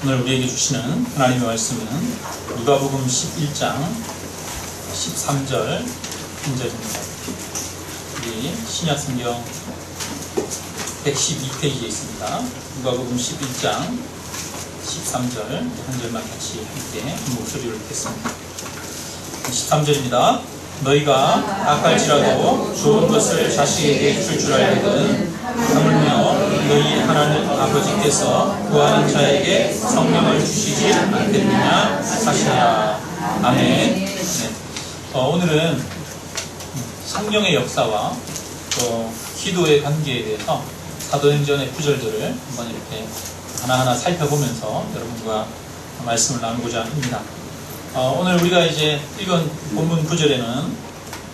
오늘 우리에게 주시는 하나님의 말씀은 누가복음 11장 13절 1절입니다. 우리 신약성경 112페이지에 있습니다. 누가복음 11장 13절 한 절만 같이 함께 목소리를 듣겠습니다. 13절입니다. 너희가 악할지라도 좋은 것을 자식에게 줄 줄 알거든 하물며 너희 하나님 아버지께서 구하는 자에게 성령을 주시지 않겠느냐 하시니라. 아멘. 네. 오늘은 성령의 역사와 또 기도의 관계에 대해서 사도행전의 구절들을 한번 이렇게 하나하나 살펴보면서 여러분과 말씀을 나누고자 합니다. 오늘 우리가 이제 읽은 본문 구절에는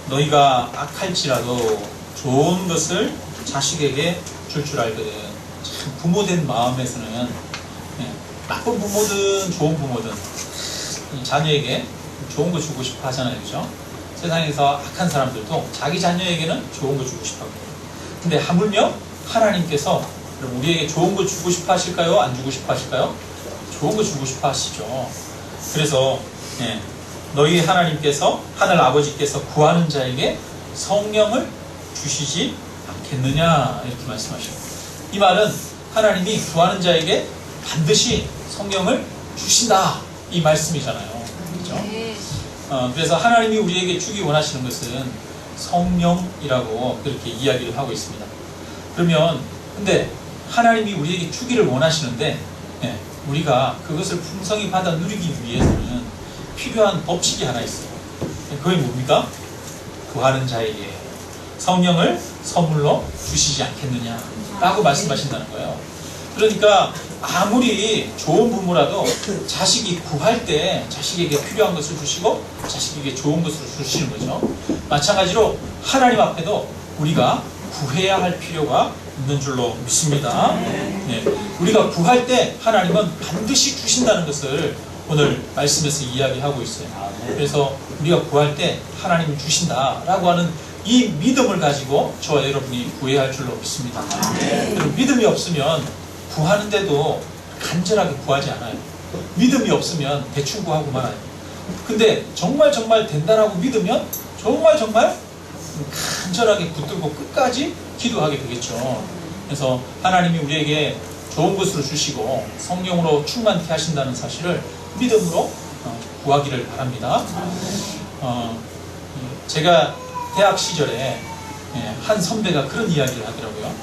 너희가 악할지라도 좋은 것을 자식에게 줄 줄 알거든. 참 부모된 마음에서는 나쁜 부모든 좋은 부모든 자녀에게 좋은 거 주고 싶어 하잖아요. 그죠? 세상에서 악한 사람들도 자기 자녀에게는 좋은 거 주고 싶어 합니다. 근데 하물며 하나님께서 우리에게 좋은 거 주고 싶어 하실까요? 안 주고 싶어 하실까요? 좋은 거 주고 싶어 하시죠. 그래서 너희 하나님께서 하늘 아버지께서 구하는 자에게 성령을 주시지 않겠느냐 이렇게 말씀하셔요. 이 말은 하나님이 구하는 자에게 반드시 성령을 주신다 이 말씀이잖아요. 그렇죠? 그래서 하나님이 우리에게 주기 원하시는 것은 성령이라고 그렇게 이야기를 하고 있습니다. 그러면 근데 하나님이 우리에게 주기를 원하시는데 우리가 그것을 풍성히 받아 누리기 위해서는 필요한 법칙이 하나 있어요. 그게 뭡니까? 구하는 자에게 성령을 선물로 주시지 않겠느냐 라고 말씀하신다는 거예요. 그러니까 아무리 좋은 부모라도 자식이 구할 때 자식에게 필요한 것을 주시고 자식에게 좋은 것을 주시는 거죠. 마찬가지로 하나님 앞에도 우리가 구해야 할 필요가 있는 줄로 믿습니다. 우리가 구할 때 하나님은 반드시 주신다는 것을 오늘 말씀에서 이야기하고 있어요. 그래서 우리가 구할 때 하나님이 주신다라고 하는 이 믿음을 가지고 저와 여러분이 구해야 할 줄로 믿습니다. 믿음이 없으면 구하는데도 간절하게 구하지 않아요. 믿음이 없으면 대충 구하고 말아요. 근데 정말 된다라고 믿으면 정말 간절하게 붙들고 끝까지 기도하게 되겠죠. 그래서 하나님이 우리에게 좋은 것으로 주시고 성령으로 충만케 하신다는 사실을 믿음으로 구하기를 바랍니다. 제가 대학 시절에 한 선배가 그런 이야기를 하더라고요.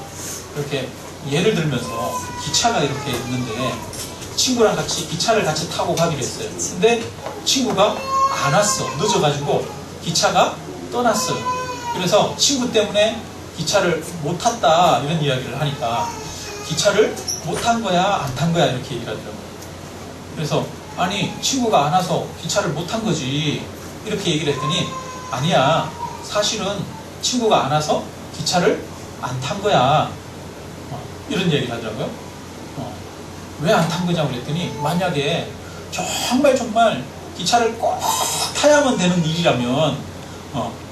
이렇게 예를 들면서 기차가 이렇게 있는데 친구랑 같이 기차를 같이 타고 가기로 했어요. 근데 친구가 안 왔어. 늦어가지고 기차가 떠났어요. 그래서 친구 때문에 기차를 못 탔다 이런 이야기를 하니까 기차를 못 탄 거야 안 탄 거야 이렇게 얘기를 하더라고요. 그래서 아니 친구가 안 와서 기차를 못 탄 거지 이렇게 얘기를 했더니 아니야 사실은 친구가 안 와서 기차를 안 탄 거야 이런 얘기를 하더라고요. 왜 안 탄 거냐고 그랬더니 만약에 정말 기차를 꼭 타야만 되는 일이라면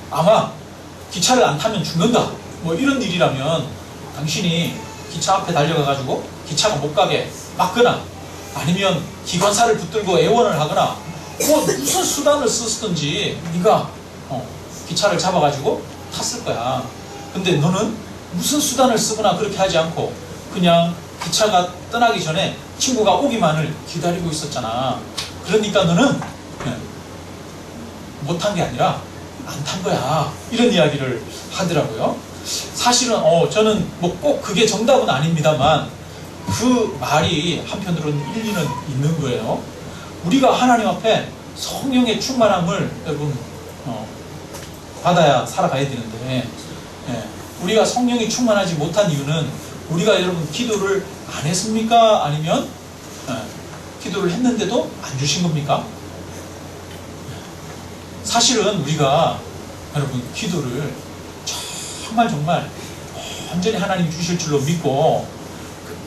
아마 기차를 안 타면 죽는다 뭐 이런 일이라면 당신이 기차 앞에 달려가가지고 기차가 못 가게 막거나 아니면 기관사를 붙들고 애원을 하거나 뭐 무슨 수단을 쓰든지 네가 기차를 잡아가지고 탔을 거야. 근데 너는 무슨 수단을 쓰거나 그렇게 하지 않고 그냥 기차가 떠나기 전에 친구가 오기만을 기다리고 있었잖아. 그러니까 너는 못한 게 아니라 안 탄 거야. 이런 이야기를 하더라고요. 사실은 저는 뭐 꼭 그게 정답은 아닙니다만 그 말이 한편으로는 일리는 있는 거예요. 우리가 하나님 앞에 성령의 충만함을 여러분 받아야 살아가야 되는데 우리가 성령이 충만하지 못한 이유는 우리가 여러분 기도를 안 했습니까? 아니면 기도를 했는데도 안 주신 겁니까? 사실은 우리가 여러분 기도를 정말 완전히 하나님 주실 줄로 믿고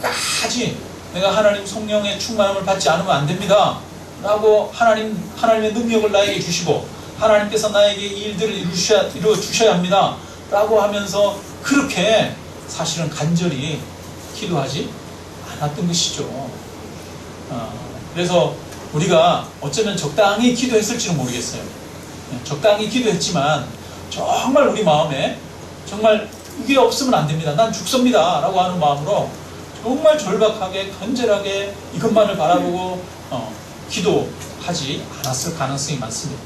끝까지 내가 하나님 성령의 충만함을 받지 않으면 안 됩니다 라고 하나님의 능력을 나에게 주시고 하나님께서 나에게 이 일들을 이루어 주셔야 합니다 라고 하면서 그렇게 사실은 간절히 기도하지 않았던 것이죠. 그래서 우리가 어쩌면 적당히 기도했을지는 모르겠어요. 적당히 기도했지만 정말 우리 마음에 정말 이게 없으면 안 됩니다. 난 죽습니다. 라고 하는 마음으로 정말 절박하게 간절하게 이것만을 바라보고 기도하지 않았을 가능성이 많습니다.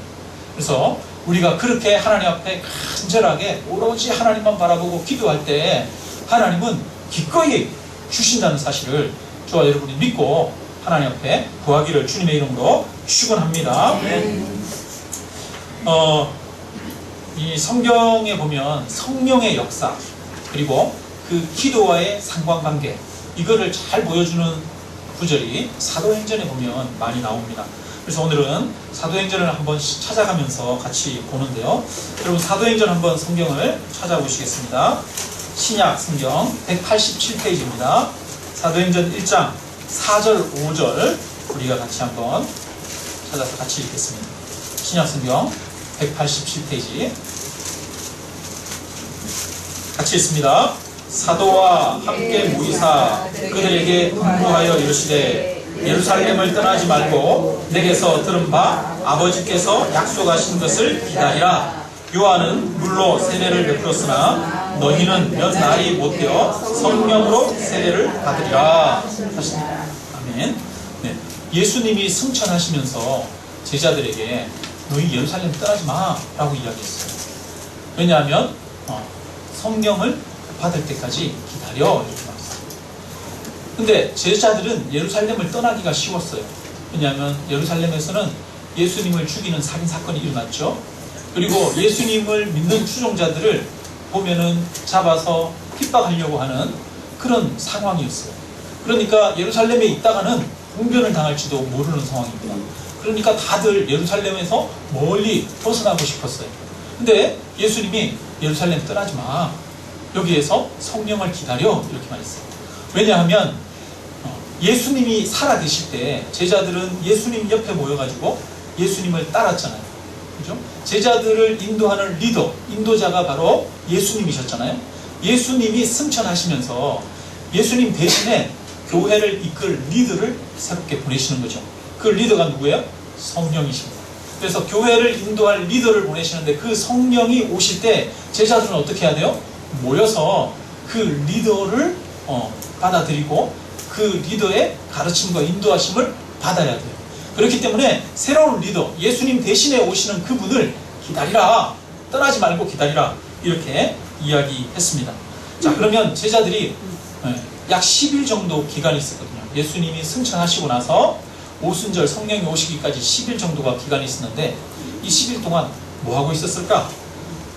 그래서 우리가 그렇게 하나님 앞에 간절하게 오로지 하나님만 바라보고 기도할 때 하나님은 기꺼이 주신다는 사실을 저와 여러분이 믿고 하나님 앞에 구하기를 주님의 이름으로 축원합니다. 이 성경에 보면 성령의 역사 그리고 그 기도와의 상관관계 이거를 잘 보여주는 구절이 사도행전에 보면 많이 나옵니다. 그래서 오늘은 사도행전을 한번 찾아가면서 같이 보는데요. 여러분 사도행전 한번 성경을 찾아보시겠습니다. 신약 성경 187페이지입니다. 사도행전 1장 4절 5절 우리가 같이 한번 찾아서 같이 읽겠습니다. 신약 성경 187페이지 같이 읽습니다. 사도와 함께 모이사 그들에게 분부하여 이르시되 예루살렘을 떠나지 말고 내게서 들은 바 아버지께서 약속하신 것을 기다리라. 요한은 물로 세례를 베풀었으나 너희는 몇 날이 못되어 성령으로 세례를 받으리라. 하십니다. 아멘. 네. 예수님이 승천하시면서 제자들에게 너희 예루살렘 떠나지 마 라고 이야기했어요. 왜냐하면 성령을 받을 때까지 기다려 이렇게 말했어요. 근데 제자들은 예루살렘을 떠나기가 쉬웠어요. 왜냐하면 예루살렘에서는 예수님을 죽이는 살인사건이 일어났죠. 그리고 예수님을 믿는 추종자들을 보면은 잡아서 핍박하려고 하는 그런 상황이었어요. 그러니까 예루살렘에 있다가는 봉변을 당할지도 모르는 상황입니다. 그러니까 다들 예루살렘에서 멀리 벗어나고 싶었어요. 근데 예수님이 예루살렘 떠나지 마. 여기에서 성령을 기다려. 이렇게 말했어요. 왜냐하면 예수님이 살아계실 때 제자들은 예수님 옆에 모여가지고 예수님을 따랐잖아요. 그죠? 제자들을 인도하는 리더, 인도자가 바로 예수님이셨잖아요. 예수님이 승천하시면서 예수님 대신에 교회를 이끌 리더를 새롭게 보내시는 거죠. 그 리더가 누구예요? 성령이십니다. 그래서 교회를 인도할 리더를 보내시는데 그 성령이 오실 때 제자들은 어떻게 해야 돼요? 모여서 그 리더를 받아들이고 그 리더의 가르침과 인도하심을 받아야 돼요. 그렇기 때문에 새로운 리더, 예수님 대신에 오시는 그분을 기다리라. 떠나지 말고 기다리라. 이렇게 이야기했습니다. 자, 그러면 제자들이 약 10일 정도 기간이 있었거든요. 예수님이 승천하시고 나서 오순절 성령이 오시기까지 10일 정도가 기간이 있었는데 이 10일 동안 뭐 하고 있었을까?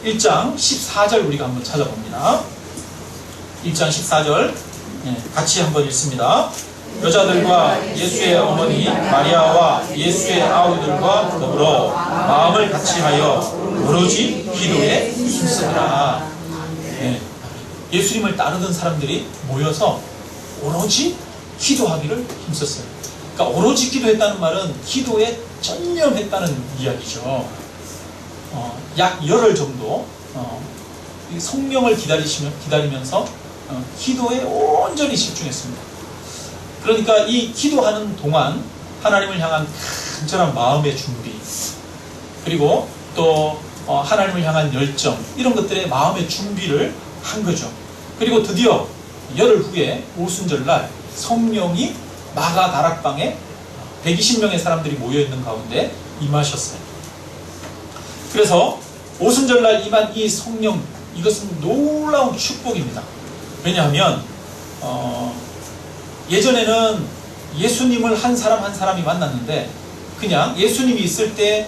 1장 14절 우리가 한번 찾아봅니다. 1장 14절 같이 한번 읽습니다. 여자들과 예수의 어머니 마리아와 예수의 아우들과 더불어 마음을 같이하여 오로지 기도에 힘쓰더라. 예수님을 따르던 사람들이 모여서 오로지 기도하기를 힘썼어요. 그러니까 오로지 기도했다는 말은 기도에 전념했다는 이야기죠. 약 열흘 정도 성령을 기다리면서 기도에 온전히 집중했습니다. 그러니까 이 기도하는 동안 하나님을 향한 간절한 마음의 준비 그리고 또 하나님을 향한 열정 이런 것들의 마음의 준비를 한 거죠. 그리고 드디어 열흘 후에 오순절날 성령이 마가 다락방에 120명의 사람들이 모여있는 가운데 임하셨어요. 그래서 오순절날 임한 이 성령 이것은 놀라운 축복입니다. 왜냐하면 예전에는 예수님을 한 사람 한 사람이 만났는데 그냥 예수님이 있을 때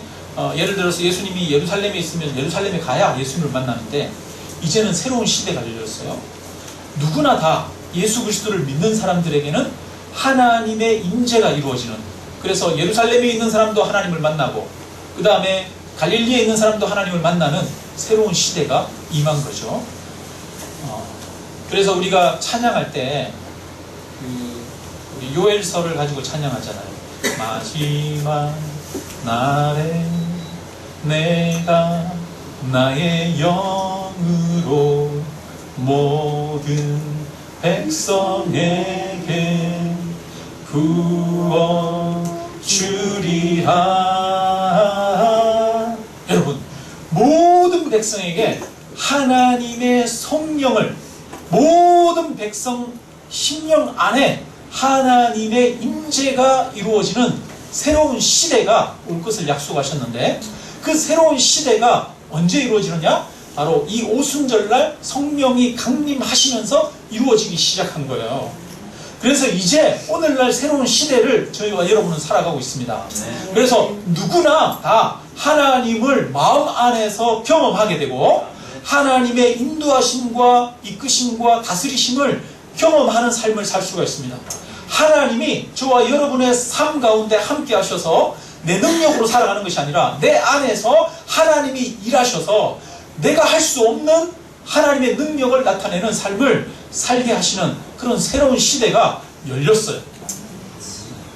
예를 들어서 예수님이 예루살렘에 있으면 예루살렘에 가야 예수님을 만나는데 이제는 새로운 시대가 열렸어요. 누구나 다 예수 그리스도를 믿는 사람들에게는 하나님의 임재가 이루어지는 그래서 예루살렘에 있는 사람도 하나님을 만나고 그 다음에 갈릴리에 있는 사람도 하나님을 만나는 새로운 시대가 임한 거죠. 그래서 우리가 찬양할 때 우리 요엘서를 가지고 찬양하잖아요. 마지막 날에 내가 나의 영으로 모든 백성에게 구원 백성에게 하나님의 성령을 모든 백성 심령 안에 하나님의 임재가 이루어지는 새로운 시대가 올 것을 약속하셨는데 그 새로운 시대가 언제 이루어지느냐? 바로 이 오순절날 성령이 강림하시면서 이루어지기 시작한 거예요. 그래서 이제 오늘날 새로운 시대를 저희와 여러분은 살아가고 있습니다. 그래서 누구나 다 하나님을 마음 안에서 경험하게 되고 하나님의 인도하심과 이끄심과 다스리심을 경험하는 삶을 살 수가 있습니다. 하나님이 저와 여러분의 삶 가운데 함께 하셔서 내 능력으로 살아가는 것이 아니라 내 안에서 하나님이 일하셔서 내가 할 수 없는 하나님의 능력을 나타내는 삶을 살게 하시는 그런 새로운 시대가 열렸어요.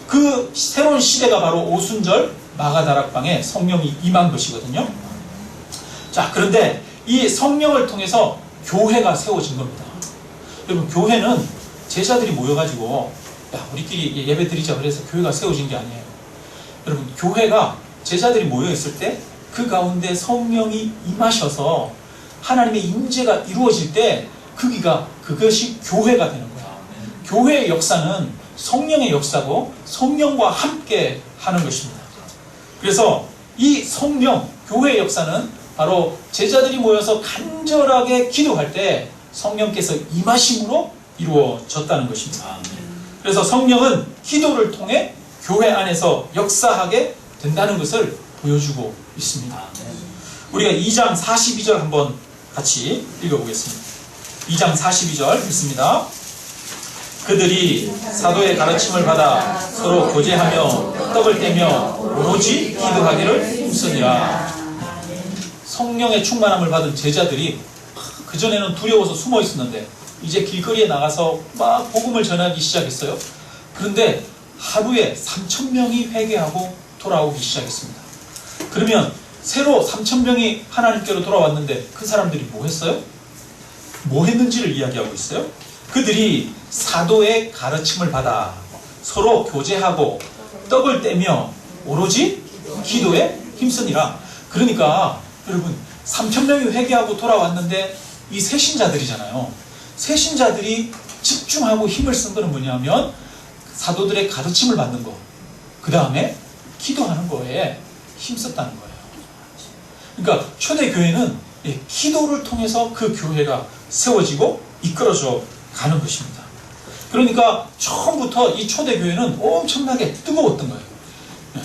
그 새로운 시대가 바로 오순절 마가다락방에 성령이 임한 것이거든요. 자, 그런데 이 성령을 통해서 교회가 세워진 겁니다. 여러분, 교회는 제자들이 모여가지고 야, 우리끼리 예배 드리자 그래서 교회가 세워진 게 아니에요. 여러분, 교회가 제자들이 모여있을 때 그 가운데 성령이 임하셔서 하나님의 임재가 이루어질 때 그것이 교회가 되는 거야. 교회의 역사는 성령의 역사고 성령과 함께 하는 것입니다. 그래서 이 성령, 교회의 역사는 바로 제자들이 모여서 간절하게 기도할 때 성령께서 임하심으로 이루어졌다는 것입니다. 그래서 성령은 기도를 통해 교회 안에서 역사하게 된다는 것을 보여주고 있습니다. 우리가 2장 42절 한번 같이 읽어보겠습니다. 2장 42절 읽습니다. 그들이 사도의 가르침을 받아 서로 교제하며 떡을 떼며 오로지 기도하기를 힘쓰니라. 성령의 충만함을 받은 제자들이 그전에는 두려워서 숨어 있었는데 이제 길거리에 나가서 막 복음을 전하기 시작했어요. 그런데 하루에 3,000명이 회개하고 돌아오기 시작했습니다. 그러면 새로 3,000명이 하나님께로 돌아왔는데 그 사람들이 뭐 했어요? 뭐 했는지를 이야기하고 있어요. 그들이 사도의 가르침을 받아 서로 교제하고 떡을 떼며 오로지 기도에 힘쓰니라. 그러니까 여러분, 3,000명이 회개하고 돌아왔는데 이 새신자들이잖아요. 새신자들이 집중하고 힘을 쓴 거는 뭐냐면 사도들의 가르침을 받는 거, 그 다음에 기도하는 거에 힘썼다는 거예요. 그러니까 초대교회는 기도를 통해서 그 교회가 세워지고 이끌어져 가는 것입니다. 그러니까 처음부터 이 초대교회는 엄청나게 뜨거웠던 거예요.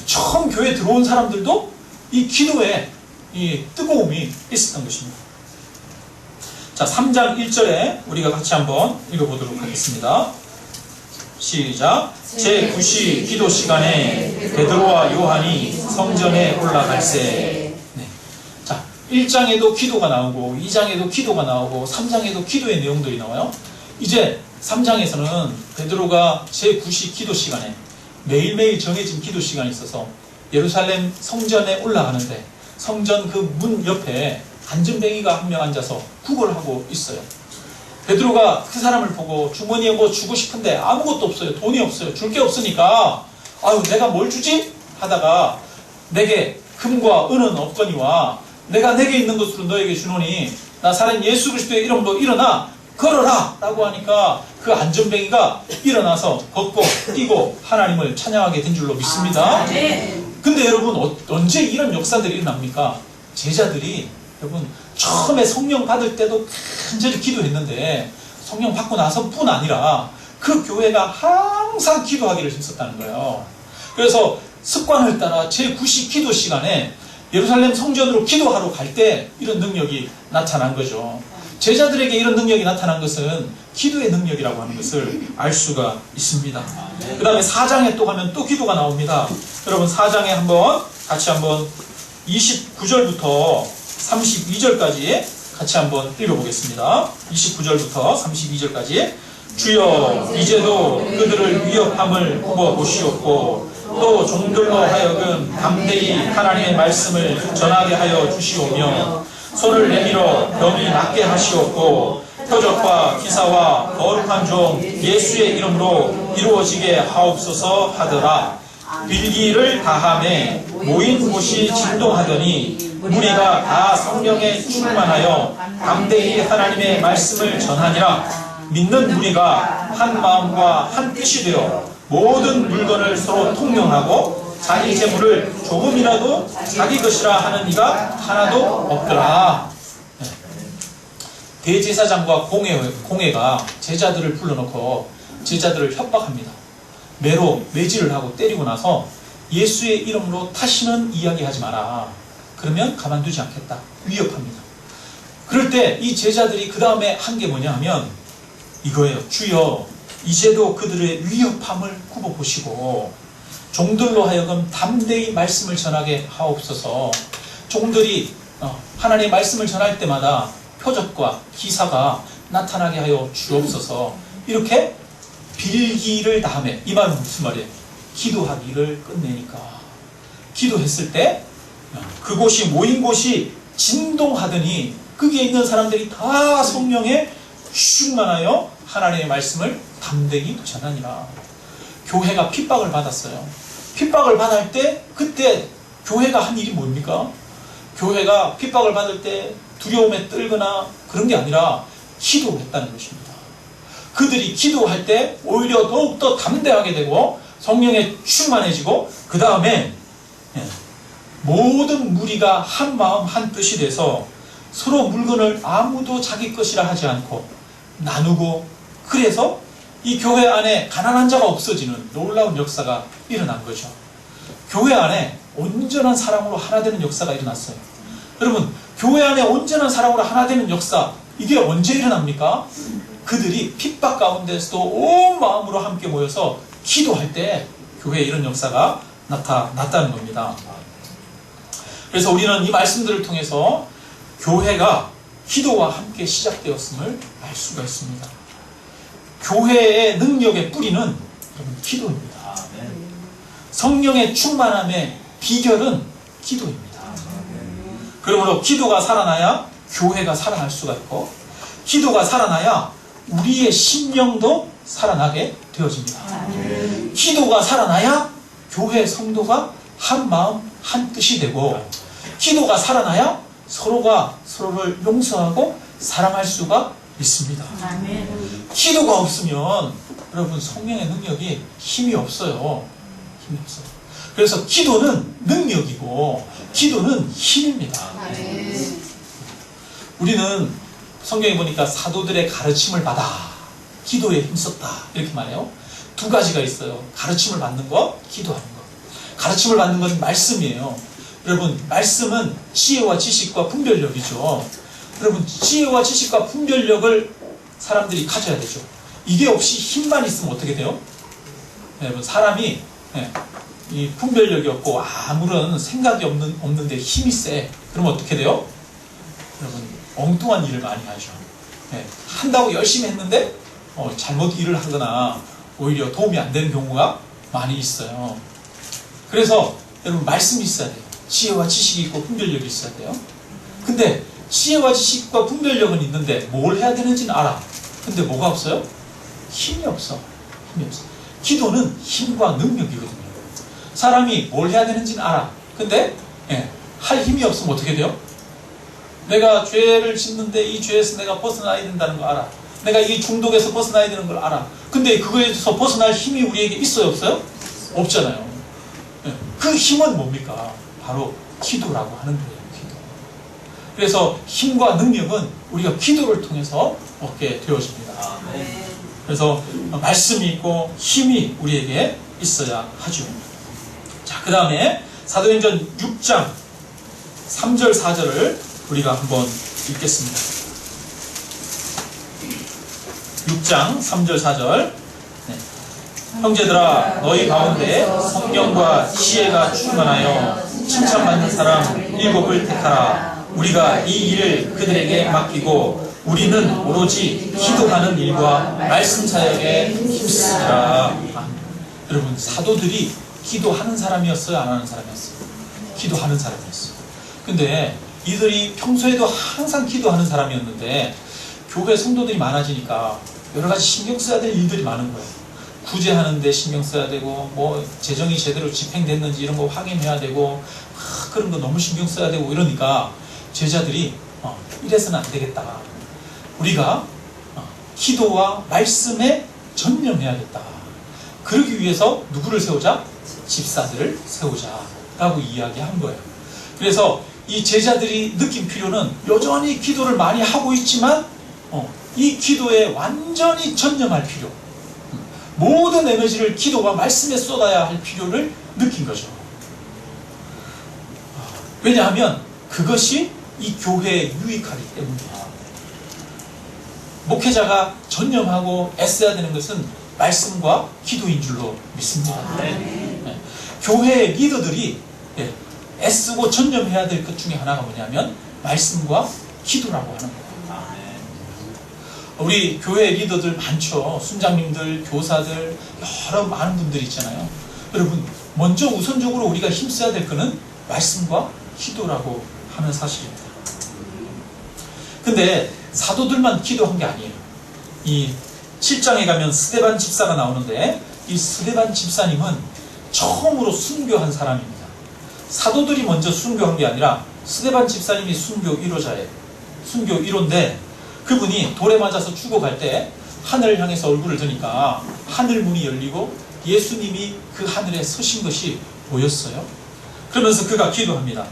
처음 교회에 들어온 사람들도 이 기도에 이 뜨거움이 있었던 것입니다. 자, 3장 1절에 우리가 같이 한번 읽어보도록 하겠습니다. 시작. 제9시 기도 시간에 베드로와 요한이 성전에 올라갈새. 네. 자, 1장에도 기도가 나오고 2장에도 기도가 나오고 3장에도 기도의 내용들이 나와요. 이제 3장에서는 베드로가 제9시 기도 시간에 매일매일 정해진 기도 시간이 있어서 예루살렘 성전에 올라가는데 성전 그 문 옆에 안전뱅이가 한 명 앉아서 구걸을 하고 있어요. 베드로가 그 사람을 보고 주머니에 뭐 주고 싶은데 아무것도 없어요. 돈이 없어요. 줄 게 없으니까 아유, 내가 뭘 주지? 하다가 내게 금과 은은 없거니와 내가 내게 있는 것으로 너에게 주노니 나 살인 예수 그리스도의 이름으로 일어나 걸어라 라고 하니까 그 안전뱅이가 일어나서 걷고 뛰고 하나님을 찬양하게 된 줄로 믿습니다. 근데 여러분, 언제 이런 역사들이 일어납니까? 제자들이 여러분 처음에 성령 받을 때도 간절히 기도했는데 성령 받고 나서뿐 아니라 그 교회가 항상 기도하기를 힘썼다는 거예요. 그래서 습관을 따라 제9시 기도 시간에 예루살렘 성전으로 기도하러 갈 때 이런 능력이 나타난 거죠. 제자들에게 이런 능력이 나타난 것은 기도의 능력이라고 하는 것을 알 수가 있습니다. 그 다음에 4장에 또 가면 또 기도가 나옵니다. 여러분 4장에 한번 같이 한번 29절부터 32절까지 같이 한번 읽어보겠습니다. 29절부터 32절까지 주여 이제도 그들을 위협함을 굽어보시옵고 또 종들로 하여금 담대히 하나님의 말씀을 전하게 하여 주시오며 손을 내밀어 병이 낫게 하시옵고 표적과 기사와 거룩한 종 예수의 이름으로 이루어지게 하옵소서 하더라. 빌기를 다함에 모인 곳이 진동하더니 무리가 다 성령에 충만하여 담대히 하나님의 말씀을 전하니라. 믿는 무리가 한 마음과 한 뜻이 되어 모든 물건을 서로 통용하고 자기 재물을 조금이라도 자기 것이라 하는 이가 하나도 없더라. 대제사장과 공회가 제자들을 불러놓고 제자들을 협박합니다. 매로 매질을 하고 때리고 나서 예수의 이름으로 다시는 이야기하지 마라. 그러면 가만두지 않겠다. 위협합니다. 그럴 때 이 제자들이 그 다음에 한 게 뭐냐 하면 이거예요. 주여, 이제도 그들의 위협함을 굽어보시고 종들로 하여금 담대히 말씀을 전하게 하옵소서. 종들이 하나님의 말씀을 전할 때마다 표적과 기사가 나타나게 하여 주옵소서. 이렇게 빌기를 다음에, 이 말은 무슨 말이에요? 기도하기를 끝내니까. 기도했을 때 그곳이 모인 곳이 진동하더니 거기에 있는 사람들이 다 성령에 충만하여 하나님의 말씀을 담대히 전하니라. 교회가 핍박을 받았어요. 핍박을 받을 때 그때 교회가 한 일이 뭡니까? 교회가 핍박을 받을 때 두려움에 떨거나 그런 게 아니라 기도했다는 것입니다. 그들이 기도할 때 오히려 더욱더 담대하게 되고 성령에 충만해지고 그 다음에 모든 무리가 한 마음 한 뜻이 돼서 서로 물건을 아무도 자기 것이라 하지 않고 나누고, 그래서 이 교회 안에 가난한 자가 없어지는 놀라운 역사가 일어난 거죠. 교회 안에 온전한 사랑으로 하나 되는 역사가 일어났어요. 여러분, 교회 안에 온전한 사랑으로 하나 되는 역사, 이게 언제 일어납니까? 그들이 핍박 가운데서도 온 마음으로 함께 모여서 기도할 때 교회에 이런 역사가 나타났다는 겁니다. 그래서 우리는 이 말씀들을 통해서 교회가 기도와 함께 시작되었음을 알 수가 있습니다. 교회의 능력의 뿌리는 여러분 기도입니다. 성령의 충만함의 비결은 기도입니다. 그러므로 기도가 살아나야 교회가 살아날 수가 있고, 기도가 살아나야 우리의 심령도 살아나게 되어집니다. 기도가 살아나야 교회 성도가 한 마음 한 뜻이 되고, 기도가 살아나야 서로가 서로를 용서하고 사랑할 수가 있습니다. 기도가 없으면 여러분 성령의 능력이 힘이 없어요. 힘이 없어요. 그래서 기도는 능력이고 기도는 힘입니다. 우리는 성경에 보니까 사도들의 가르침을 받아 기도에 힘썼다 이렇게 말해요. 두 가지가 있어요. 가르침을 받는 것, 기도하는 것. 가르침을 받는 건 말씀이에요. 여러분, 말씀은 지혜와 지식과 분별력이죠. 여러분, 지혜와 지식과 분별력을 사람들이 가져야 되죠. 이게 없이 힘만 있으면 어떻게 돼요? 여러분, 사람이 이 분별력이 없고 아무런 생각이 없는데 힘이 세. 그러면 어떻게 돼요? 여러분, 엉뚱한 일을 많이 하죠. 한다고 열심히 했는데 잘못 일을 하거나 오히려 도움이 안 되는 경우가 많이 있어요. 그래서 여러분, 말씀이 있어야 돼요. 지혜와 지식이 있고 분별력이 있어야 돼요. 근데 지혜와 지식과 분별력은 있는데 뭘 해야 되는지는 알아. 근데 뭐가 없어요? 힘이 없어. 힘이 없어. 기도는 힘과 능력이거든요. 사람이 뭘 해야 되는지는 알아. 근데 할 힘이 없으면 어떻게 돼요? 내가 죄를 짓는데 이 죄에서 내가 벗어나야 된다는 거 알아. 내가 이 중독에서 벗어나야 되는 걸 알아. 근데 그거에서 벗어날 힘이 우리에게 있어요, 없어요? 없잖아요. 그 힘은 뭡니까? 바로 기도라고 하는 거예요. 기도. 그래서 힘과 능력은 우리가 기도를 통해서 얻게 되어집니다. 그래서 말씀이 있고 힘이 우리에게 있어야 하죠. 자, 그 다음에 사도행전 6장 3절 4절을 우리가 한번 읽겠습니다. 6장 3절 4절. 형제들아, 너희 가운데 성령과 지혜가 충만하여 칭찬받는 사람 7을 택하라. 우리가 이 일을 그들에게 맡기고 우리는 오로지 기도하는 일과 말씀 사역에 힘쓰리라. 여러분, 사도들이 기도하는 사람이었어요? 안 하는 사람이었어요? 기도하는 사람이었어요. 근데 이들이 평소에도 항상 기도하는 사람이었는데 교회 성도들이 많아지니까 여러 가지 신경 써야 될 일들이 많은 거예요. 구제하는데 신경 써야 되고, 뭐 재정이 제대로 집행됐는지 이런 거 확인해야 되고, 그런 거 너무 신경 써야 되고 이러니까 제자들이 이래서는 안 되겠다. 우리가 기도와 말씀에 전념해야겠다. 그러기 위해서 누구를 세우자? 집사들을 세우자 라고 이야기한 거예요. 그래서 이 제자들이 느낀 필요는 여전히 기도를 많이 하고 있지만 이 기도에 완전히 전념할 필요, 모든 에너지를 기도와 말씀에 쏟아야 할 필요를 느낀 거죠. 왜냐하면 그것이 이 교회에 유익하기 때문이에요. 목회자가 전념하고 애써야 되는 것은 말씀과 기도인 줄로 믿습니다. 네. 교회의 리더들이 애쓰고 전념해야 될 것 중에 하나가 뭐냐면 말씀과 기도라고 하는 거예요. 우리 교회 리더들 많죠. 순장님들, 교사들, 여러 많은 분들이 있잖아요. 여러분, 먼저 우선적으로 우리가 힘써야 될 것은 말씀과 기도라고 하는 사실입니다. 근데 사도들만 기도한 게 아니에요. 이 7장에 가면 스데반 집사가 나오는데, 이 스데반 집사님은 처음으로 순교한 사람입니다. 사도들이 먼저 순교한 게 아니라 스데반 집사님이 순교 1호자예요. 순교 1호인데 그분이 돌에 맞아서 죽어갈 때 하늘을 향해서 얼굴을 드니까 하늘 문이 열리고 예수님이 그 하늘에 서신 것이 보였어요. 그러면서 그가 기도합니다.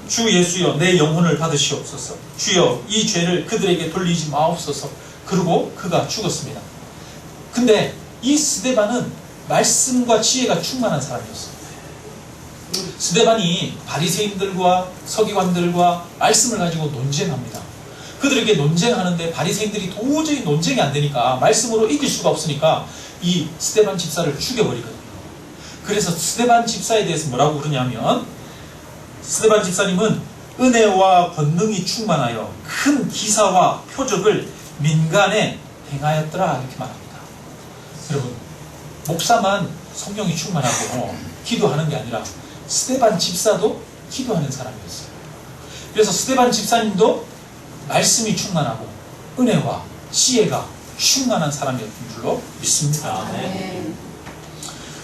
주 예수여, 내 영혼을 받으시옵소서. 주여, 이 죄를 그들에게 돌리지 마옵소서. 그리고 그가 죽었습니다. 근데 이 스데반은 말씀과 지혜가 충만한 사람이었어요. 스데반이 바리새인들과 서기관들과 말씀을 가지고 논쟁합니다. 그들에게 논쟁하는데 바리새인들이 도저히 논쟁이 안 되니까, 말씀으로 이길 수가 없으니까 이 스데반 집사를 죽여버리거든요. 그래서 스데반 집사에 대해서 뭐라고 그러냐면, 스데반 집사님은 은혜와 권능이 충만하여 큰 기사와 표적을 민간에 행하였더라, 이렇게 말합니다. 여러분, 목사만 성령이 충만하고 기도하는 게 아니라 스데반 집사도 기도하는 사람이었어요. 그래서 스데반 집사님도 말씀이 충만하고 은혜와 지혜가 충만한 사람이었던 줄로 믿습니다.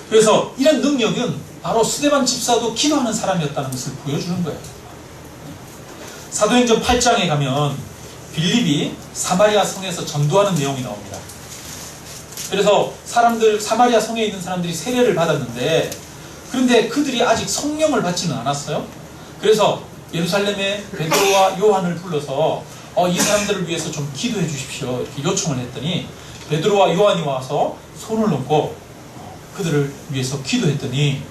그래서 이런 능력은 바로 스데반 집사도 기도하는 사람이었다는 것을 보여주는 거예요. 사도행전 8장에 가면 빌립이 사마리아 성에서 전도하는 내용이 나옵니다. 그래서 사마리아 성에 있는 사람들이 세례를 받았는데, 그런데 그들이 아직 성령을 받지는 않았어요. 그래서 예루살렘에 베드로와 요한을 불러서 이 사람들을 위해서 좀 기도해 주십시오, 이렇게 요청을 했더니 베드로와 요한이 와서 손을 얹고 그들을 위해서 기도했더니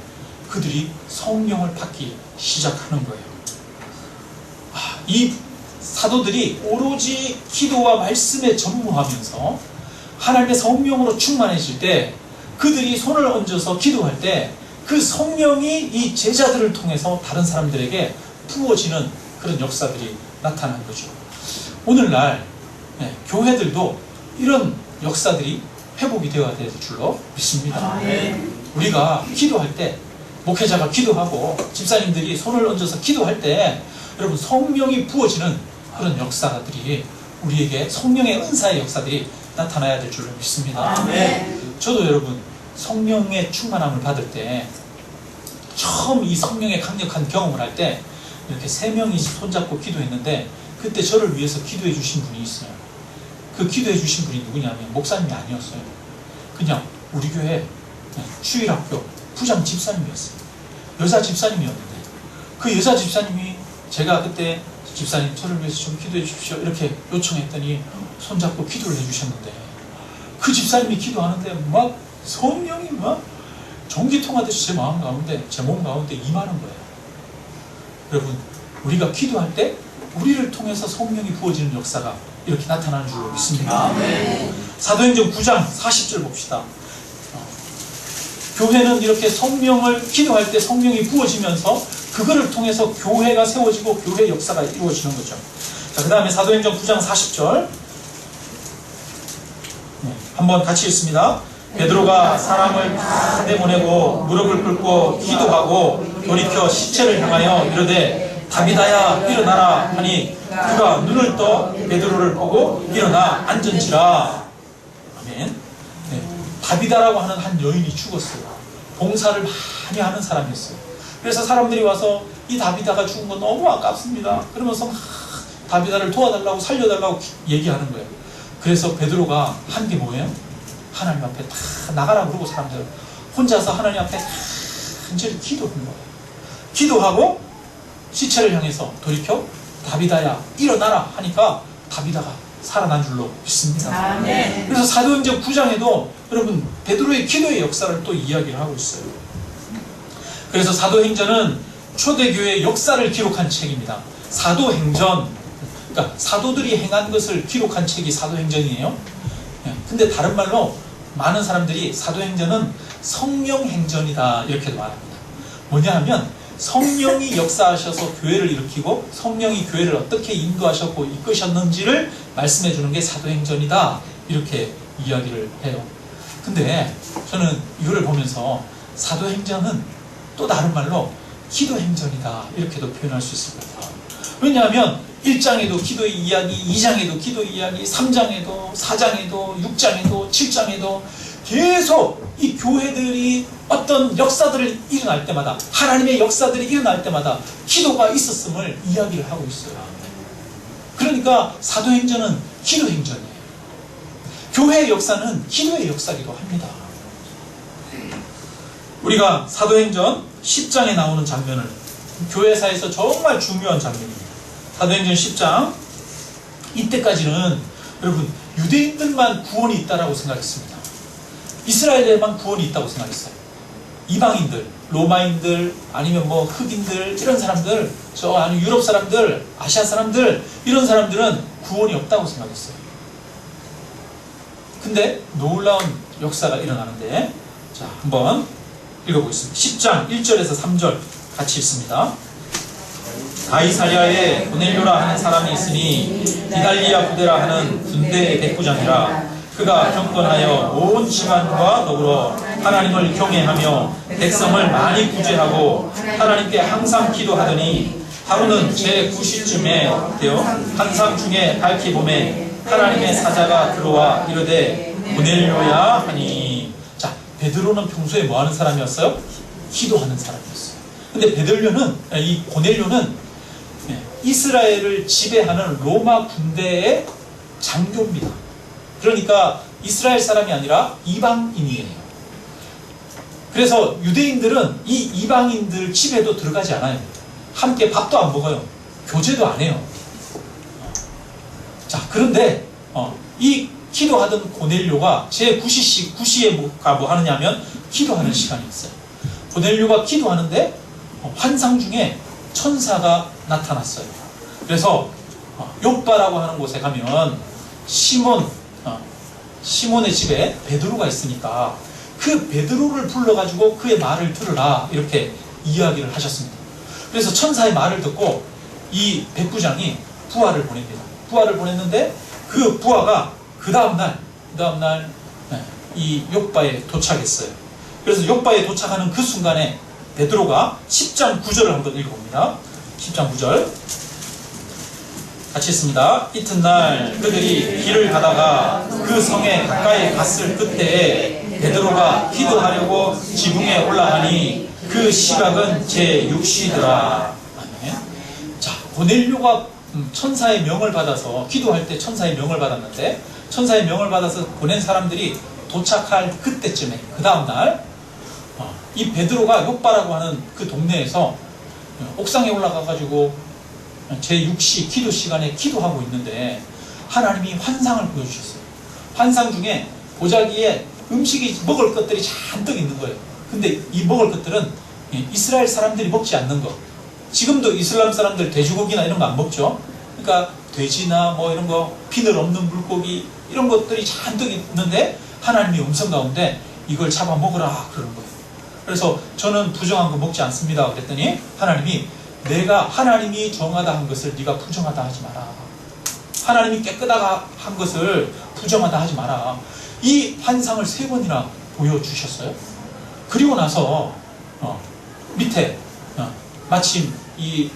그들이 성령을 받기 시작하는 거예요. 이 사도들이 오로지 기도와 말씀에 전무하면서 하나님의 성령으로 충만해질 때, 그들이 손을 얹어서 기도할 때 그 성령이 이 제자들을 통해서 다른 사람들에게 부어지는 그런 역사들이 나타난 거죠. 오늘날 교회들도 이런 역사들이 회복이 되어야 될 줄로 믿습니다. 우리가 기도할 때, 목회자가 기도하고 집사님들이 손을 얹어서 기도할 때 여러분, 성령이 부어지는 그런 역사들이, 우리에게 성령의 은사의 역사들이 나타나야 될 줄로 믿습니다. 저도 여러분, 성령의 충만함을 받을 때, 처음 이 성령의 강력한 경험을 할 때 이렇게 3명이 손잡고 기도했는데, 그때 저를 위해서 기도해 주신 분이 있어요. 그 기도해 주신 분이 누구냐면 목사님이 아니었어요. 그냥 우리 교회 주일학교 부장 집사님이었어요. 여자 집사님이었는데, 그 여자 집사님이 제가 그때 집사님 저를 위해서 좀 기도해 주십시오 이렇게 요청했더니 손잡고 기도를 해주셨는데, 그 집사님이 기도하는데 막 성령이 막 전기통하듯이 제 마음 가운데, 제 몸 가운데 임하는 거예요. 여러분, 우리가 기도할 때 우리를 통해서 성령이 부어지는 역사가 이렇게 나타나는 줄로 믿습니다. 사도행전 9장 40절 봅시다. 교회는 이렇게 성령을 기도할 때 성령이 부어지면서 그거를 통해서 교회가 세워지고 교회 역사가 이루어지는 거죠. 자, 그 다음에 사도행전 9장 40절 한번 같이 읽습니다. 베드로가 사람을 다 내보내고 무릎을 꿇고 기도하고 돌이켜 시체를 향하여 이르되 다비다야 일어나라 하니 그가 눈을 떠 베드로를 보고 일어나 앉은지라. 아멘. 다비다라고 하는 한 여인이 죽었어요. 봉사를 많이 하는 사람이었어요. 그래서 사람들이 와서 이 다비다가 죽은 건 너무 아깝습니다. 그러면서 막 다비다를 도와달라고 살려달라고 얘기하는 거예요. 그래서 베드로가 한 게 뭐예요? 하나님 앞에 다 나가라 그러고 사람들 혼자서 하나님 앞에 간절히 기도한 거예요. 기도하고 시체를 향해서 돌이켜 다비다야 일어나라 하니까 다비다가 살아난 줄로 믿습니다. 그래서 사도행전 9장에도 여러분 베드로의 기도의 역사를 또 이야기를 하고 있어요. 그래서 사도행전은 초대교회의 역사를 기록한 책입니다. 사도행전, 그러니까 사도들이 행한 것을 기록한 책이 사도행전이에요. 근데 다른 말로 많은 사람들이 사도행전은 성령행전이다 이렇게도 말합니다. 뭐냐 하면 성령이 역사하셔서 교회를 일으키고 성령이 교회를 어떻게 인도하셨고 이끄셨는지를 말씀해 주는 게 사도행전이다 이렇게 이야기를 해요. 근데 저는 이거를 보면서 사도행전은 또 다른 말로 기도행전이다 이렇게도 표현할 수 있을 것 같아요. 왜냐하면 1장에도 기도의 이야기, 2장에도 기도의 이야기, 3장에도, 4장에도, 6장에도, 7장에도 계속 이 교회들이 어떤 역사들을 일어날 때마다 하나님의 역사들이 일어날 때마다 기도가 있었음을 이야기를 하고 있어요. 그러니까 사도행전은 기도행전이에요. 교회의 역사는 기도의 역사이기도 합니다. 우리가 사도행전 10장에 나오는 장면을 교회사에서 정말 중요한 장면입니다. 사도행전 10장 이때까지는 여러분 유대인들만 구원이 있다라고 생각했습니다. 이스라엘에만 구원이 있다고 생각했어요. 이방인들, 로마인들, 아니면 뭐 흑인들 이런 사람들, 아니 유럽 사람들, 아시아 사람들 이런 사람들은 구원이 없다고 생각했어요. 근데 놀라운 역사가 일어나는데 자 한번 읽어보겠습니다. 10장 1절에서 3절 같이 읽습니다. 가이사랴에 고넬료라 하는 사람이 있으니 이달리아 부대라 하는 군대의 백부장이라. 그가 경건하여 온 집안과 더불어 하나님을 경외하며 백성을 많이 구제하고 하나님께 항상 기도하더니 하루는 제9시쯤에 되어 한상 중에 밝히 보매 하나님의 사자가 들어와 이르되 고넬료야 하니. 자, 베드로는 평소에 뭐 하는 사람이었어요? 기도하는 사람이었어요. 근데 이 고넬료는 이스라엘을 지배하는 로마 군대의 장교입니다. 그러니까 이스라엘 사람이 아니라 이방인이에요. 그래서 유대인들은 이 이방인들 집에도 들어가지 않아요. 함께 밥도 안 먹어요. 교제도 안 해요. 자, 그런데 이 기도하던 고넬료가 제9시에 뭐 하느냐면 기도하는 시간이 있어요. 고넬료가 기도하는데 환상 중에 천사가 나타났어요. 그래서 욥바라고 하는 곳에 가면 시몬의 집에 베드로가 있으니까 그 베드로를 불러가지고 그의 말을 들으라 이렇게 이야기를 하셨습니다. 그래서 천사의 말을 듣고 이 백부장이 부하를 보냅니다. 부하를 보냈는데 그 부하가 그 다음날 이 욥바에 도착했어요. 그래서 욥바에 도착하는 그 순간에 베드로가 10장 9절을 한번 읽어봅니다. 10장 9절 같이 있습니다. 이튿날 그들이 길을 가다가 그 성에 가까이 갔을 그때에 베드로가 기도하려고 지붕에 올라가니 그 시각은 제6시더라. 자, 고넬료가 천사의 명을 받아서 기도할 때 천사의 명을 받았는데 천사의 명을 받아서 보낸 사람들이 도착할 그때쯤에 그 다음날 이 베드로가 욥바라고 하는 그 동네에서 옥상에 올라가가지고 제6시 기도 시간에 기도하고 있는데 하나님이 환상을 보여주셨어요. 환상 중에 보자기에 음식이 먹을 것들이 잔뜩 있는 거예요. 근데 이 먹을 것들은 이스라엘 사람들이 먹지 않는 것. 지금도 이슬람 사람들 돼지고기나 이런 거 안 먹죠. 그러니까 돼지나 뭐 이런 거 비늘 없는 물고기 이런 것들이 잔뜩 있는데 하나님이 음성 가운데 이걸 잡아 먹으라 그러는 거예요. 그래서 저는 부정한 거 먹지 않습니다 그랬더니 하나님이 내가 하나님이 정하다 한 것을 네가 부정하다 하지 마라. 하나님이 깨끗하다 한 것을 부정하다 하지 마라. 이 환상을 3번이나 보여주셨어요. 그리고 나서 밑에 마침 이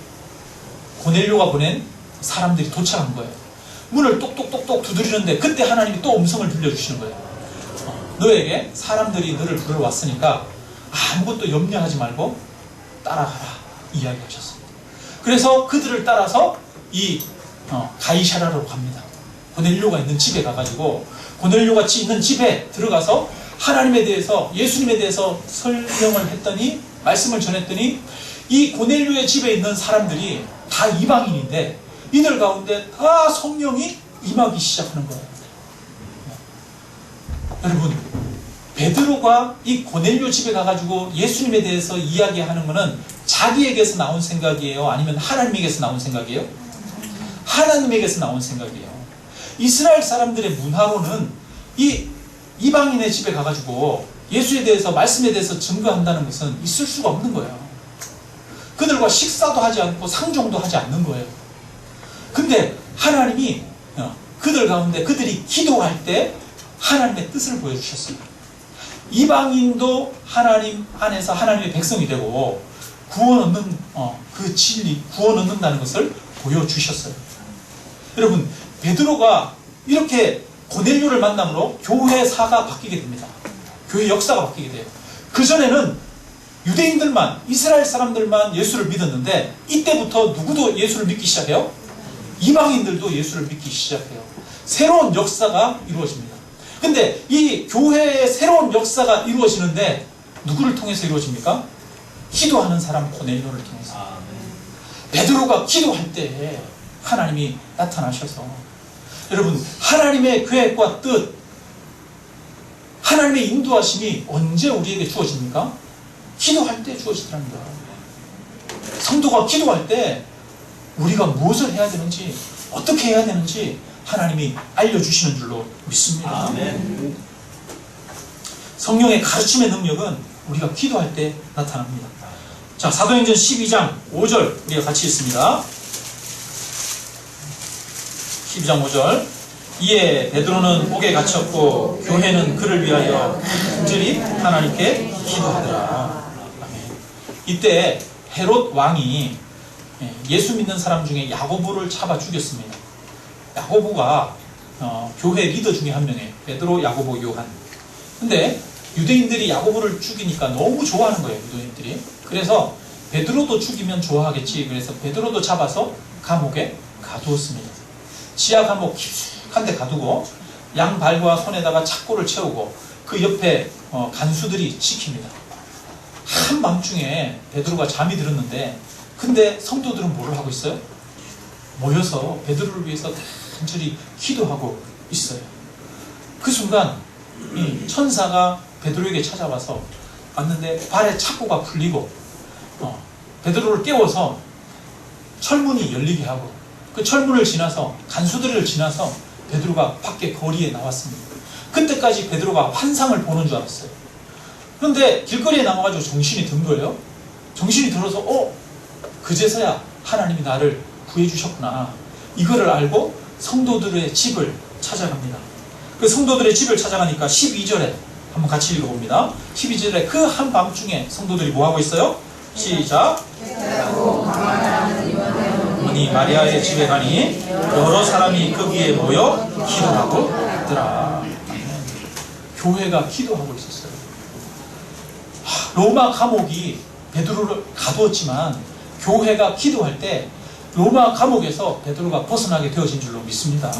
고넬료가 보낸 사람들이 도착한 거예요. 문을 똑똑똑똑 두드리는데 그때 하나님이 또 음성을 들려주시는 거예요. 너에게 사람들이 너를 불러왔으니까 아무것도 염려하지 말고 따라가라 이야기하셨습니다. 그래서 그들을 따라서 이 가이사랴로 갑니다. 고넬료가 있는 집에 가가지고 고넬료가 있는 집에 들어가서 하나님에 대해서, 예수님에 대해서 설명을 했더니, 말씀을 전했더니 이 고넬료의 집에 있는 사람들이 다 이방인인데 이들 가운데 다 성령이 임하기 시작하는 거예요. 여러분, 베드로가 이 고넬료 집에 가가지고 예수님에 대해서 이야기하는 것은 자기에게서 나온 생각이에요? 아니면 하나님에게서 나온 생각이에요? 하나님에게서 나온 생각이에요. 이스라엘 사람들의 문화로는 이 이방인의 집에 가가지고 예수에 대해서, 말씀에 대해서 증거한다는 것은 있을 수가 없는 거예요. 그들과 식사도 하지 않고 상종도 하지 않는 거예요. 근데 하나님이 그들 가운데 그들이 기도할 때 하나님의 뜻을 보여주셨어요. 이방인도 하나님 안에서 하나님의 백성이 되고 구원 얻는 그 진리, 구원 얻는다는 것을 보여주셨어요. 여러분, 베드로가 이렇게 고넬료를 만남으로 교회사가 바뀌게 됩니다. 교회 역사가 바뀌게 돼요. 그전에는 유대인들만, 이스라엘 사람들만 예수를 믿었는데 이때부터 누구도 예수를 믿기 시작해요? 이방인들도 예수를 믿기 시작해요. 새로운 역사가 이루어집니다. 근데 이 교회의 새로운 역사가 이루어지는데 누구를 통해서 이루어집니까? 기도하는 사람 고넬료를 통해서. 베드로가 기도할 때 하나님이 나타나셔서, 여러분, 하나님의 계획과 뜻, 하나님의 인도하심이 언제 우리에게 주어집니까? 기도할 때 주어지더랍니다. 성도가 기도할 때 우리가 무엇을 해야 되는지, 어떻게 해야 되는지 하나님이 알려주시는 줄로 믿습니다. 아멘. 성령의 가르침의 능력은 우리가 기도할 때 나타납니다. 자, 사도행전 12장 5절 우리가 같이 읽습니다. 12장 5절. 이에 베드로는 옥에 갇혔고 교회는 그를 위하여 간절히 하나님께 기도하더라. 아멘. 이때 헤롯 왕이 예수 믿는 사람 중에 야고보를 잡아 죽였습니다. 야고보가 교회 리더 중에 한 명이에요. 베드로, 야고보, 요한. 근데 유대인들이 야고보를 죽이니까 너무 좋아하는 거예요, 유대인들이. 그래서 베드로도 죽이면 좋아하겠지. 그래서 베드로도 잡아서 감옥에 가두었습니다. 지하 감옥 깊숙한 데 가두고 양발과 손에다가 착고를 채우고 그 옆에 간수들이 지킵니다. 한밤중에 베드로가 잠이 들었는데, 근데 성도들은 뭐를 하고 있어요? 모여서 베드로를 위해서 간절히 기도하고 있어요. 그 순간 이 천사가 베드로에게 찾아와서 왔는데 발에 착고가 풀리고 베드로를 깨워서 철문이 열리게 하고, 그 철문을 지나서, 간수들을 지나서 베드로가 밖에 거리에 나왔습니다. 그때까지 베드로가 환상을 보는 줄 알았어요. 그런데 길거리에 나와가지고 정신이 든 거예요. 정신이 들어서 그제서야 하나님이 나를 구해주셨구나, 이거를 알고 성도들의 집을 찾아갑니다. 그 성도들의 집을 찾아가니까 12절에 한번 같이 읽어봅니다. 12절에 그 한밤중에 성도들이 뭐하고 있어요? 시작. 어머니 마리아의 집에 가니 여러 사람이 거기에 모여 기도하고 있더라. 교회가 기도하고 있었어요. 로마 감옥이 베드로를 가두었지만 교회가 기도할 때 로마 감옥에서 베드로가 벗어나게 되어진 줄로 믿습니다.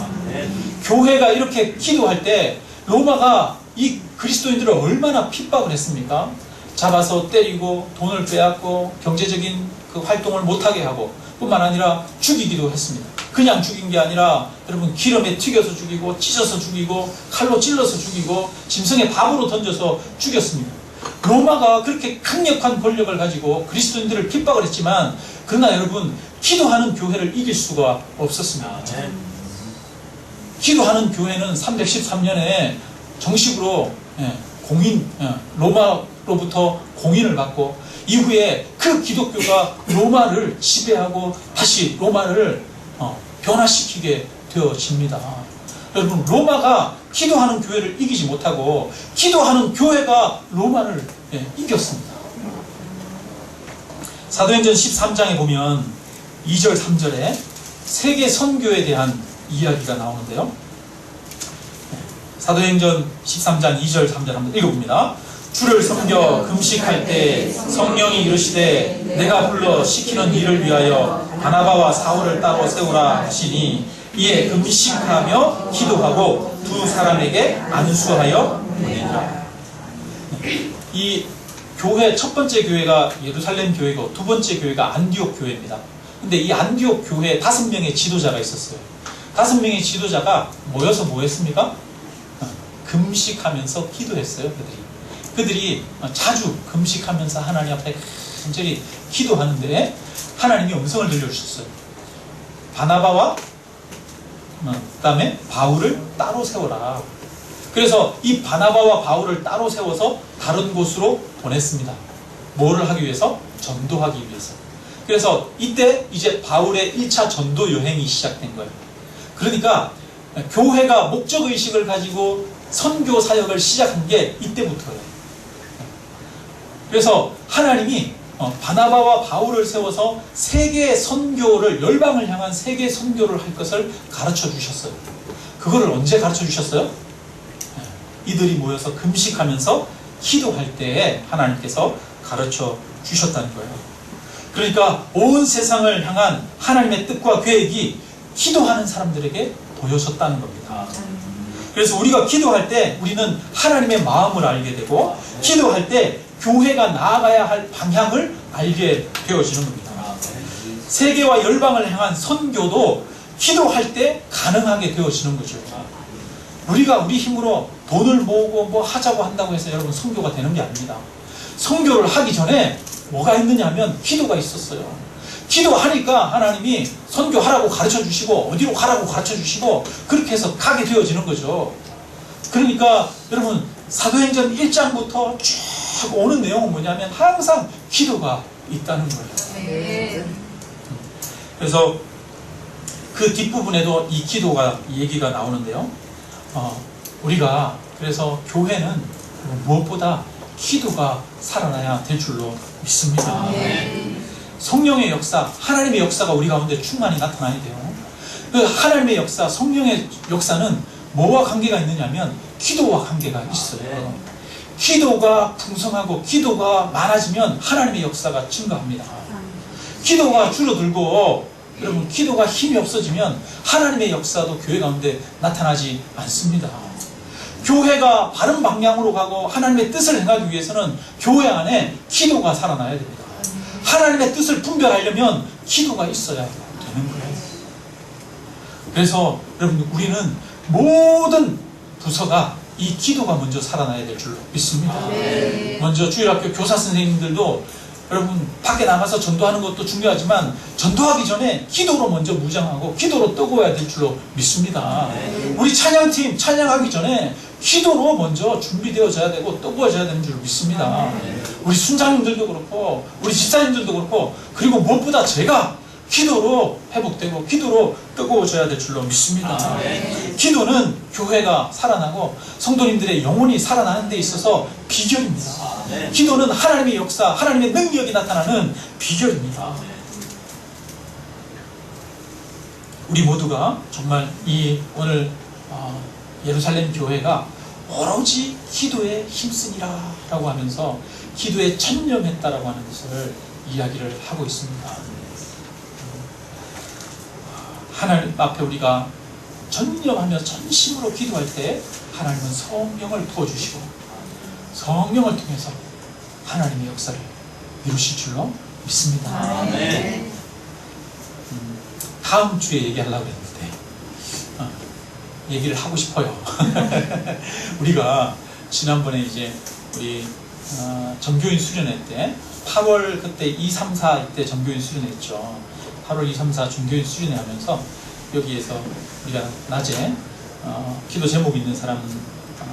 교회가 이렇게 기도할 때 로마가 이 그리스도인들을 얼마나 핍박을 했습니까? 잡아서 때리고 돈을 빼앗고 경제적인 그 활동을 못하게 하고, 뿐만 아니라 죽이기도 했습니다. 그냥 죽인 게 아니라 여러분, 기름에 튀겨서 죽이고 찢어서 죽이고 칼로 찔러서 죽이고 짐승의 밥으로 던져서 죽였습니다. 로마가 그렇게 강력한 권력을 가지고 그리스도인들을 핍박을 했지만, 그러나 여러분, 기도하는 교회를 이길 수가 없었습니다. 기도하는 교회는 313년에 정식으로 로마로부터 공인을 받고, 이후에 그 기독교가 로마를 지배하고 다시 로마를 변화시키게 되어집니다. 여러분, 로마가 기도하는 교회를 이기지 못하고 기도하는 교회가 로마를 이겼습니다. 사도행전 13장에 보면 2절 3절에 세계 선교에 대한 이야기가 나오는데요. 사도행전 13장 2절 3절 한번 읽어봅니다. 주를 섬겨 금식할 때 성령이 이르시되 내가 불러 시키는 일을 위하여 바나바와 사울을 따로 세우라 하시니 이에 금식하며 기도하고 두 사람에게 안수하여 보내니라. 이 교회, 첫 번째 교회가 예루살렘 교회고 두 번째 교회가 안디옥 교회입니다. 근데 이 안디옥 교회에 5명의 지도자가 있었어요. 5명의 지도자가 모여서 뭐 했습니까? 금식하면서 기도했어요. 그들이 자주 금식하면서 하나님 앞에 간절히 기도하는데 하나님이 음성을 들려주셨어요. 바나바와 그 다음에 바울을 따로 세워라. 그래서 이 바나바와 바울을 따로 세워서 다른 곳으로 보냈습니다. 뭐를 하기 위해서? 전도하기 위해서. 그래서 이때 이제 바울의 1차 전도 여행이 시작된 거예요. 그러니까 교회가 목적의식을 가지고 선교 사역을 시작한 게 이때부터예요. 그래서 하나님이 바나바와 바울을 세워서 세계 선교를, 열방을 향한 세계 선교를 할 것을 가르쳐 주셨어요. 그거를 언제 가르쳐 주셨어요? 이들이 모여서 금식하면서 기도할 때에 하나님께서 가르쳐 주셨다는 거예요. 그러니까 온 세상을 향한 하나님의 뜻과 계획이 기도하는 사람들에게 보여졌다는 겁니다. 그래서 우리가 기도할 때 우리는 하나님의 마음을 알게 되고, 기도할 때 교회가 나아가야 할 방향을 알게 되어지는 겁니다. 세계와 열방을 향한 선교도 기도할 때 가능하게 되어지는 거죠. 우리가 우리 힘으로 돈을 모으고 뭐 하자고 한다고 해서 여러분 선교가 되는 게 아닙니다. 선교를 하기 전에 뭐가 있느냐 하면 기도가 있었어요. 기도하니까 하나님이 선교하라고 가르쳐 주시고 어디로 가라고 가르쳐 주시고 그렇게 해서 가게 되어지는 거죠. 그러니까 여러분 사도행전 1장부터 쭉 오는 내용은 뭐냐면 항상 기도가 있다는 거예요. 그래서 그 뒷부분에도 이 기도가 얘기가 나오는데요. 우리가 그래서 교회는 무엇보다 기도가 살아나야 될 줄로 믿습니다. 성령의 역사, 하나님의 역사가 우리 가운데 충만히 나타나야 돼요. 그 하나님의 역사, 성령의 역사는 뭐와 관계가 있느냐면 기도와 관계가 있어요. 기도가 풍성하고 기도가 많아지면 하나님의 역사가 증가합니다. 기도가 줄어들고 여러분 기도가 힘이 없어지면 하나님의 역사도 교회 가운데 나타나지 않습니다. 교회가 바른 방향으로 가고 하나님의 뜻을 행하기 위해서는 교회 안에 기도가 살아나야 됩니다. 하나님의 뜻을 분별하려면 기도가 있어야 되는 거예요. 그래서 여러분 우리는 모든 부서가 이 기도가 먼저 살아나야 될 줄로 믿습니다. 먼저 주일학교 교사 선생님들도 여러분 밖에 나가서 전도하는 것도 중요하지만 전도하기 전에 기도로 먼저 무장하고 기도로 뜨거워야 될 줄로 믿습니다. 우리 찬양팀 찬양하기 전에 기도로 먼저 준비되어져야 되고 뜨거워져야 되는 줄로 믿습니다. 우리 순장님들도 그렇고 우리 집사님들도 그렇고 그리고 무엇보다 제가 기도로 회복되고 기도로 뜨거워져야 될 줄로 믿습니다. 기도는 교회가 살아나고 성도님들의 영혼이 살아나는 데 있어서 비결입니다. 기도는 하나님의 역사, 하나님의 능력이 나타나는 비결입니다. 우리 모두가 정말 이 오늘 예루살렘 교회가 오로지 기도에 힘쓰니라 라고 하면서 기도에 전념했다라고 하는 것을 이야기를 하고 있습니다. 하나님 앞에 우리가 전념하며 전심으로 기도할 때 하나님은 성령을 부어주시고 성령을 통해서 하나님의 역사를 이루실 줄로 믿습니다. 다음 주에 얘기하려고 했는데 얘기를 하고 싶어요. 우리가 지난번에 이제 우리 정교인 수련회 때 8월 그때 2, 3, 4 이때 정교인 수련회 했죠. 8월 2, 3, 4 중교인 수련회 하면서 여기에서 우리가 낮에 기도 제목 있는 사람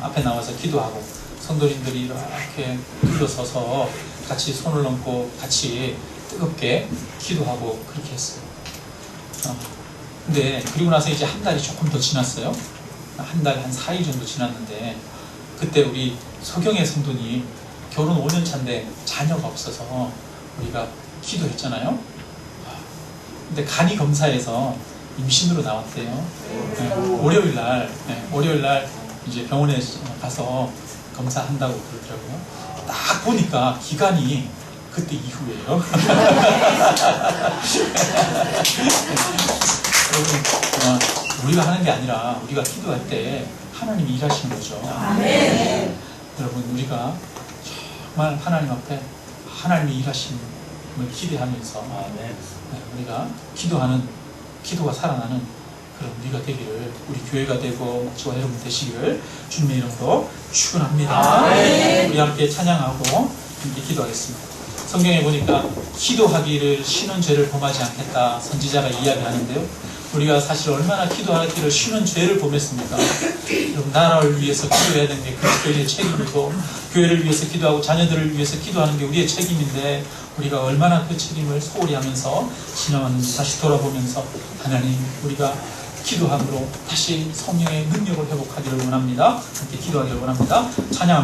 앞에 나와서 기도하고 성도님들이 이렇게 둘러서서 같이 손을 얹고 같이 뜨겁게 기도하고 그렇게 했어요. 근데 그리고 나서 이제 한 달이 조금 더 지났어요. 한 달 한 4일 정도 지났는데 그때 우리 서경의 성도님 결혼 5년 차인데 자녀가 없어서 우리가 기도했잖아요. 근데 간이 검사에서 임신으로 나왔대요. 월요일날 이제 병원에 가서 검사한다고 그러더라고요. 딱 보니까 기간이 그때 이후예요. 여러분, 우리가 하는 게 아니라 우리가 기도할 때 하나님이 일하시는 거죠. 아멘. 여러분, 우리가 정말 하나님 앞에 하나님이 일하심을 기대하면서 우리가 기도가 살아나는 그런 우리가 되기를, 우리 교회가 되고 저와 여러분 되시기를 주님의 이름으로 축원합니다. 우리 함께 찬양하고 함께 기도하겠습니다. 성경에 보니까 기도하기를 쉬는 죄를 범하지 않겠다 선지자가 이야기하는데요. 우리가 사실 얼마나 기도하기를 쉬는 죄를 범했습니까? 여러분, 나라를 위해서 기도해야 되는 게 그리스도인의 책임이고, 교회를 위해서 기도하고 자녀들을 위해서 기도하는 게 우리의 책임인데, 우리가 얼마나 그 책임을 소홀히 하면서 지나왔는지 다시 돌아보면서 하나님, 우리가 기도함으로 다시 성령의 능력을 회복하기를 원합니다. 함께 기도하기를 원합니다. 찬양